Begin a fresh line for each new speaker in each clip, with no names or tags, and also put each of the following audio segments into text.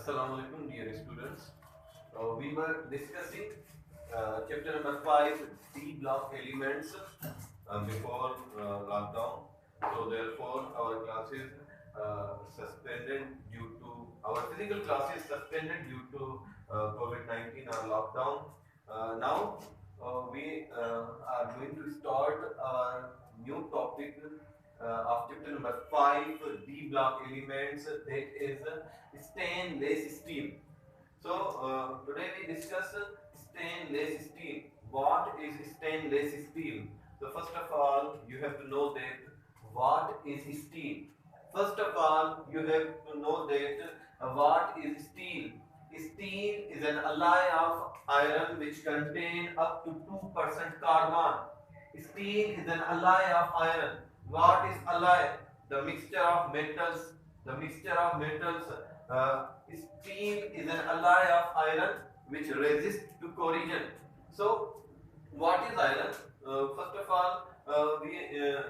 Assalamu alaikum, dear students. We were discussing chapter number 5, D block elements, before lockdown. So therefore, our classes suspended due to our physical classes suspended due to COVID-19 or lockdown. Now we are going to start our new topic of chapter number 5, D block elements, that is stainless steel. So today we discuss stainless steel. What is stainless steel? So first of all, you have to know that what is steel. First of all, you have to know that what is steel. Steel is an alloy of iron which contain up to 2% carbon. Steel is an alloy of iron. What is alloy? The mixture of metals. The mixture of metals. Steel is an alloy of iron which resists to corrosion. So, what is iron? First of all, we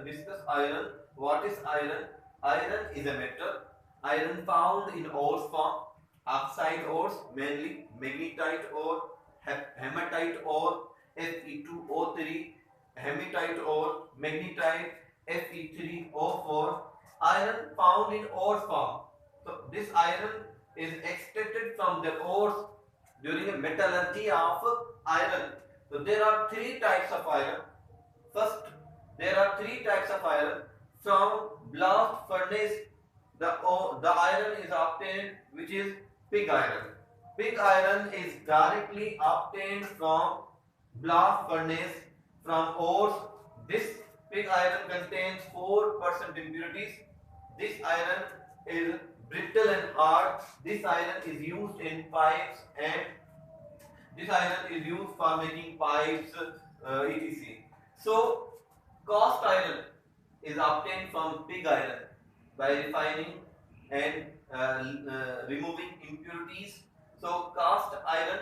discuss iron. What is iron? Iron is a metal. Iron found in ores form, oxide ores, mainly magnetite ore, hematite ore, Fe2O3, hematite ore, magnetite, Fe3O4. Iron found in ores form. So this iron is extracted from the ores during a metallurgy of iron. So there are three types of iron. First, there are three types of iron. From blast furnace, the iron is obtained, which is pig iron. Pig iron is directly obtained from blast furnace from ores. This pig iron contains 4% impurities. This iron is brittle and hard. This iron is used in pipes and this iron is used for making pipes, etc. So, cast iron is obtained from pig iron by refining and removing impurities. So, cast iron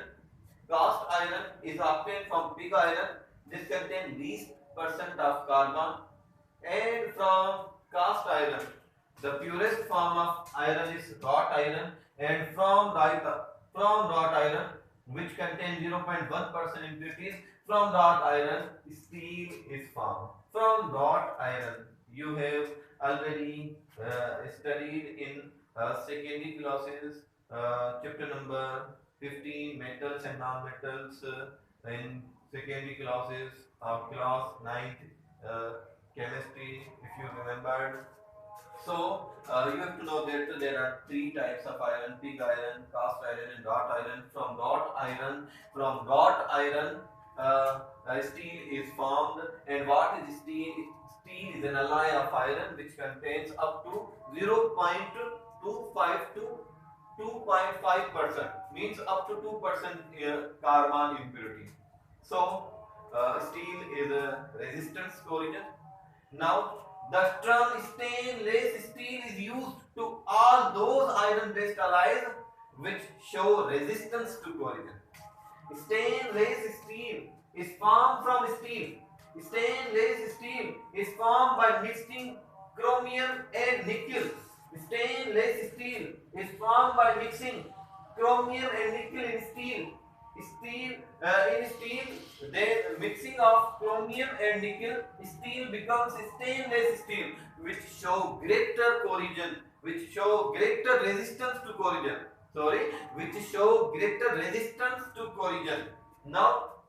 is obtained from pig iron. This contains least percent of carbon. And from cast iron, the purest form of iron is wrought iron, and from wrought iron, which contains 0.1% impurities, from wrought iron, steel is formed. From wrought iron, you have already studied in secondary classes, chapter number 15, metals and non-metals, in secondary classes of class 9th, chemistry, if you remembered. So you have to know that there are three types of iron: pig iron, cast iron, and wrought iron. From wrought iron, steel is formed. And what is steel? Steel is an alloy of iron which contains up to 0.25 to 2.5%, means up to 2% carbon impurity. So steel is a resistance corrosion. Now, the term stainless steel is used to all those iron-based alloys which show resistance to corrosion. Stainless steel is formed from steel. Stainless steel is formed by mixing chromium and nickel. Stainless steel is formed by mixing chromium and nickel in steel. In steel, the mixing of chromium and nickel, steel becomes stainless steel, which show greater corrosion, which show greater resistance to corrosion. Which show greater resistance to corrosion. Now,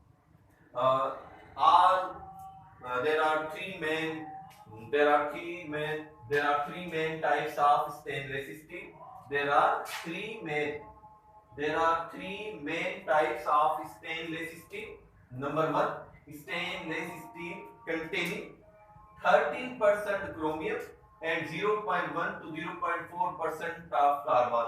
all there are three main types of stainless steel. There are three main types of stainless steel. Number one, stainless steel containing 13% chromium and 0.1 to 0.4% of carbon.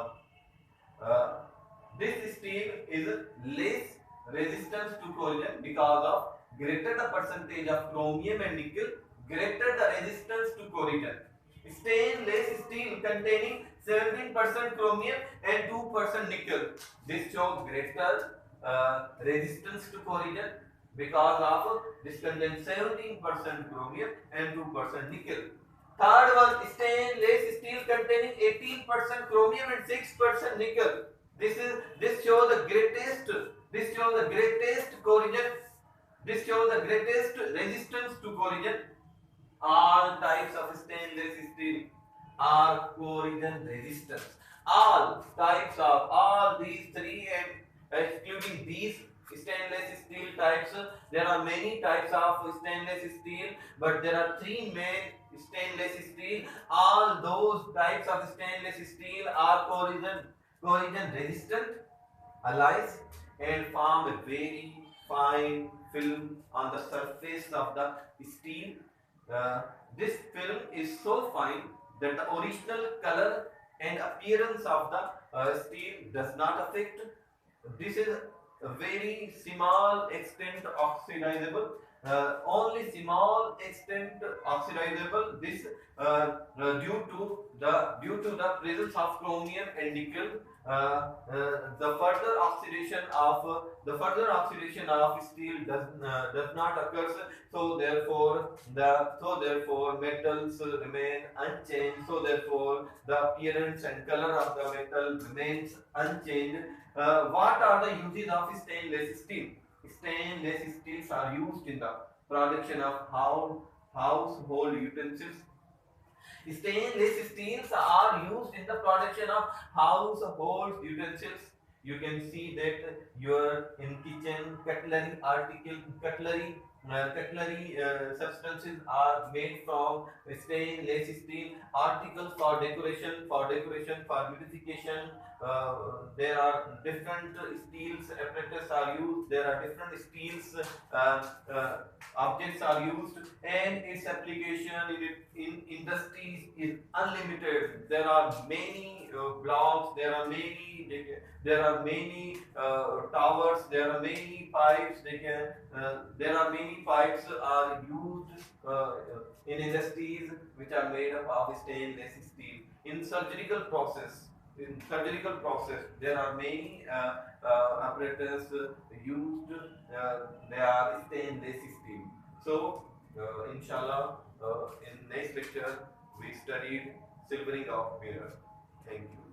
This steel is less resistance to corrosion because of greater the percentage of chromium and nickel, greater the resistance to corrosion. Stainless steel containing 17% chromium and 2% nickel. This shows greater resistance to corrosion because of this contains 17% chromium and 2% nickel. Third one, stainless steel containing 18% chromium and 6% nickel. This shows the greatest. This shows the greatest corrosion. This shows the greatest resistance to corrosion. All types of stainless steel are corrosion resistant. All types of all these three and excluding these stainless steel types, there are many types of stainless steel, but there are three main stainless steel. All those types of stainless steel are corrosion resistant alloys and form a very fine film on the surface of the steel. Uh, this film is so fine that the original color and appearance of the steel does not affect. This is a very small extent oxidizable. Only small extent oxidizable. This due to the presence of chromium and nickel. The further oxidation of steel does not occur. So therefore metals remain unchanged. So therefore the appearance and color of the metal remains unchanged. What are the uses of stainless steel? Stainless steels are used in the production of household utensils. Stainless steels are used in the production of household utensils. You can see that your in kitchen cutlery substances are made from stainless steel. Articles for decoration, for beautification. There are different steels apparatus are used. There are different steels objects are used, and its application in industries is unlimited. There are many blocks, there are many towers, there are many pipes. There are many pipes are used in industries which are made up of stainless steel. In surgical process, there are many apparatus used. They are stainless steel. So, inshallah, in next lecture we studied silvering of mirror. Thank you.